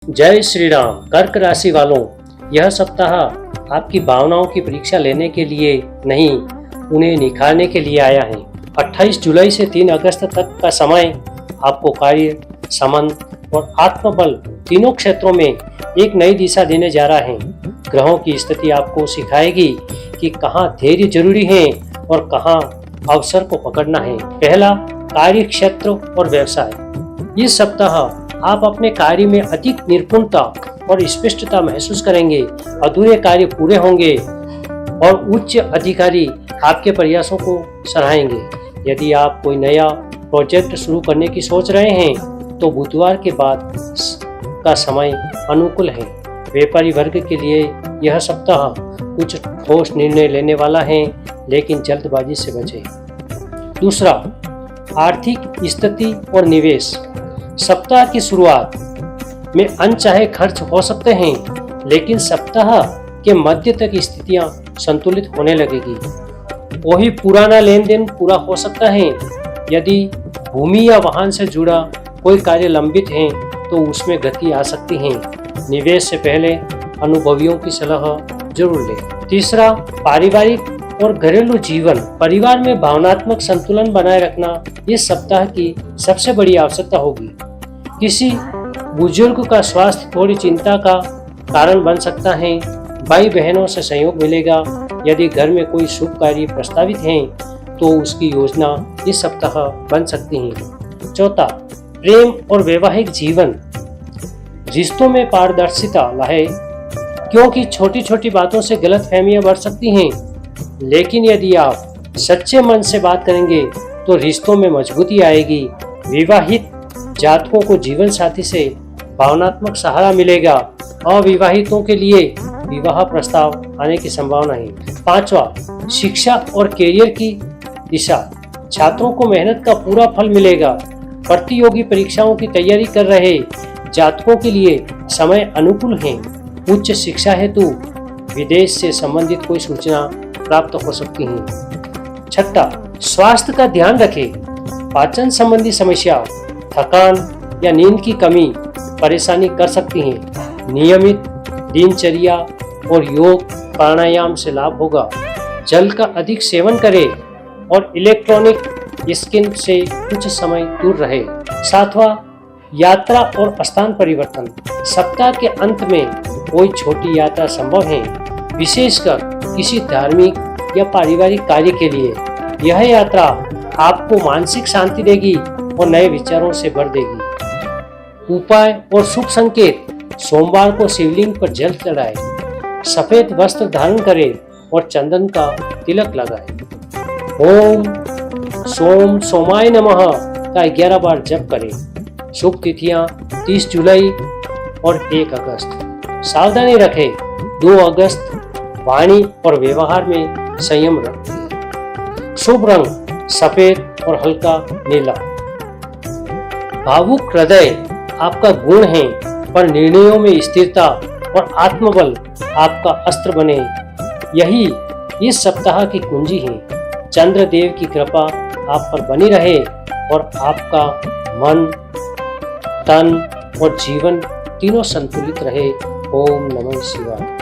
जय श्री राम। कर्क राशि वालों, यह सप्ताह आपकी भावनाओं की परीक्षा लेने के लिए नहीं, उन्हें निखारने के लिए आया है। 28 जुलाई से 3 अगस्त तक का समय आपको कार्य, संबंध और आत्मबल तीनों क्षेत्रों में एक नई दिशा देने जा रहा है। ग्रहों की स्थिति आपको सिखाएगी कि कहाँ धैर्य जरूरी है और कहाँ अवसर को पकड़ना है। पहला, कार्य क्षेत्र और व्यवसाय। इस सप्ताह आप अपने कार्य में अधिक निपुणता और स्पष्टता महसूस करेंगे। अधूरे कार्य पूरे होंगे और उच्च अधिकारी आपके प्रयासों को सराहेंगे। यदि आप कोई नया प्रोजेक्ट शुरू करने की सोच रहे हैं तो बुधवार के बाद का समय अनुकूल है। व्यापारी वर्ग के लिए यह सप्ताह कुछ ठोस निर्णय लेने वाला है, लेकिन जल्दबाजी से बचें। दूसरा, आर्थिक स्थिति और निवेश। सप्ताह की शुरुआत में अनचाहे खर्च हो सकते हैं, लेकिन सप्ताह के मध्य तक स्थितियां संतुलित होने लगेगी। वही पुराना लेन देन पूरा हो सकता है। यदि भूमि या वाहन से जुड़ा कोई कार्य लंबित है तो उसमें गति आ सकती है। निवेश से पहले अनुभवियों की सलाह जरूर लें। तीसरा, पारिवारिक और घरेलू जीवन। परिवार में भावनात्मक संतुलन बनाए रखना इस सप्ताह की सबसे बड़ी आवश्यकता होगी। किसी बुजुर्ग का स्वास्थ्य थोड़ी चिंता का कारण बन सकता है। भाई बहनों से सहयोग मिलेगा। यदि घर में कोई शुभ कार्य प्रस्तावित है तो उसकी योजना इस सप्ताह बन सकती है। चौथा, प्रेम और वैवाहिक जीवन। रिश्तों में पारदर्शिता लाए, क्योंकि छोटी छोटी बातों से गलतफहमियां बढ़ सकती हैं। लेकिन यदि आप सच्चे मन से बात करेंगे तो रिश्तों में मजबूती आएगी। विवाहित जातकों को जीवन साथी से भावनात्मक सहारा मिलेगा। अविवाहितों के लिए विवाह प्रस्ताव आने की संभावना है। पांचवा, शिक्षा और करियर की दिशा। छात्रों को मेहनत का पूरा फल मिलेगा। प्रतियोगी परीक्षाओं की तैयारी कर रहे जातकों के लिए समय अनुकूल है। उच्च शिक्षा हेतु विदेश से संबंधित कोई सूचना प्राप्त हो सकती है। छठा, स्वास्थ्य का ध्यान रखें। पाचन संबंधी समस्या, थकान या नींद की कमी परेशानी कर सकती हैं। नियमित दिनचर्या और योग प्राणायाम से लाभ होगा। जल का अधिक सेवन करें और इलेक्ट्रॉनिक स्क्रीन से कुछ समय दूर रहे। सातवां, यात्रा और स्थान परिवर्तन। सप्ताह के अंत में कोई छोटी यात्रा संभव है, विशेषकर किसी धार्मिक या पारिवारिक कार्य के लिए। यह यात्रा आपको मानसिक शांति देगी और नए विचारों से भर देगी। उपाय और शुभ संकेत। सोमवार को शिवलिंग पर जल चढ़ाएं, सफेद वस्त्र धारण करें और चंदन का तिलक लगाएं। ओम सोम सोमाय नमः का 11 बार जप करें। शुभ तिथियां 30 जुलाई और 1 अगस्त। सावधानी रखें, 2 अगस्त वाणी और व्यवहार में संयम रखें। शुभ रंग सफेद और हल्का नीला। भावुक हृदय आपका गुण है, पर निर्णयों में स्थिरता और आत्मबल आपका अस्त्र बने। यही इस सप्ताह की कुंजी है। चंद्रदेव की कृपा आप पर बनी रहे और आपका मन, तन और जीवन तीनों संतुलित रहे। ओम नमः शिवाय।